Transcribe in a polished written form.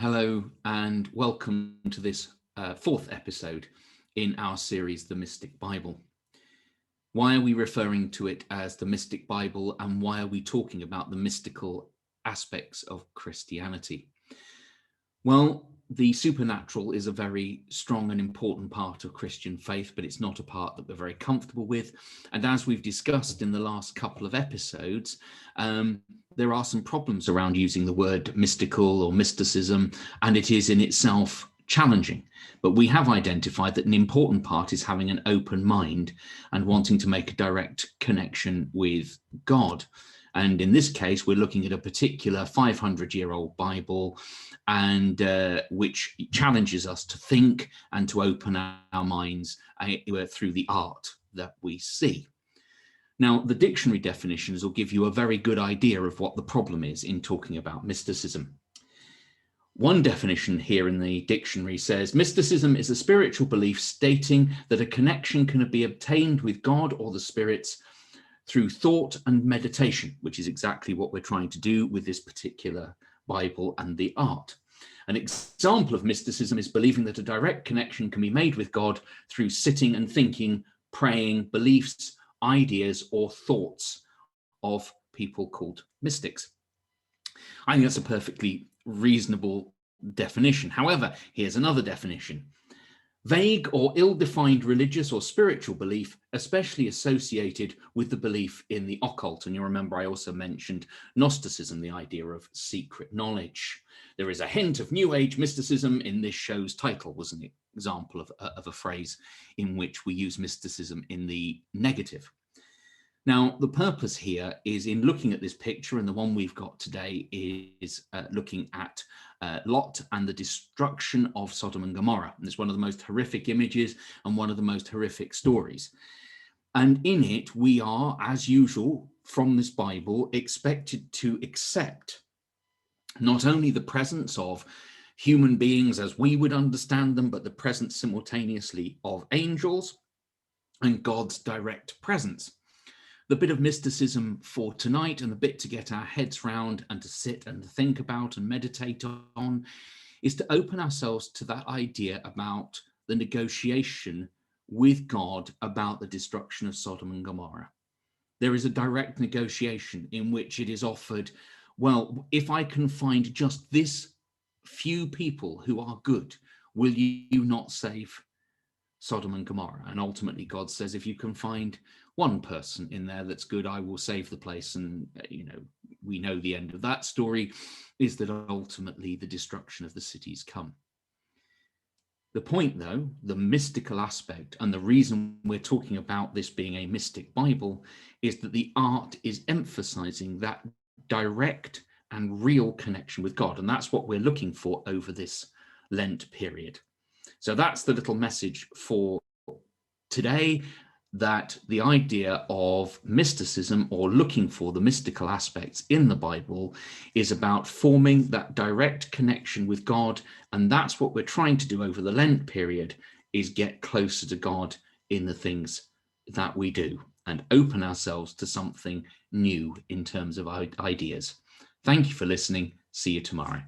Hello and welcome to this fourth episode in our series, The Mystic Bible. Why are we referring to it as the Mystic Bible, and why are we talking about the mystical aspects of Christianity? Well, the supernatural is a very strong and important part of Christian faith, but it's not a part that we're very comfortable with. And as we've discussed in the last couple of episodes, there are some problems around using the word mystical or mysticism, and it is in itself challenging. But we have identified that an important part is having an open mind and wanting to make a direct connection with God. And in this case, we're looking at a particular 500-year-old Bible, and which challenges us to think and to open our minds through the art that we see. Now, the dictionary definitions will give you a very good idea of what the problem is in talking about mysticism. One definition here in the dictionary says, mysticism is a spiritual belief stating that a connection can be obtained with God or the spirits through thought and meditation, which is exactly what we're trying to do with this particular Bible and the art. An example of mysticism is believing that a direct connection can be made with God through sitting and thinking, praying, beliefs, ideas, or thoughts of people called mystics. I think that's a perfectly reasonable definition. However, here's another definition. Vague or ill-defined religious or spiritual belief, especially associated with the belief in the occult. And you'll remember I also mentioned Gnosticism, the idea of secret knowledge. There is a hint of New Age mysticism in this show's title, was an example of a phrase in which we use mysticism in the negative. Now, the purpose here is in looking at this picture, and the one we've got today is looking at Lot and the destruction of Sodom and Gomorrah. And it's one of the most horrific images and one of the most horrific stories. And in it, we are, as usual, from this Bible, expected to accept not only the presence of human beings as we would understand them, but the presence simultaneously of angels and God's direct presence. The bit of mysticism for tonight, and the bit to get our heads round and to sit and think about and meditate on, is to open ourselves to that idea about the negotiation with God about the destruction of Sodom and Gomorrah. There is a direct negotiation in which it is offered, well, if I can find just this few people who are good, will you not save Sodom and Gomorrah? And ultimately God says, if you can find one person in there that's good, I will save the place. And we know the end of that story is that ultimately the destruction of the cities come. The point, though, the mystical aspect, and the reason we're talking about this being a mystic Bible, is that the art is emphasizing that direct and real connection with God. And that's what we're looking for over this Lent period. So that's the little message for today, that the idea of mysticism, or looking for the mystical aspects in the Bible, is about forming that direct connection with God. And that's what we're trying to do over the Lent period, is get closer to God in the things that we do and open ourselves to something new in terms of ideas. Thank you for listening. See you tomorrow.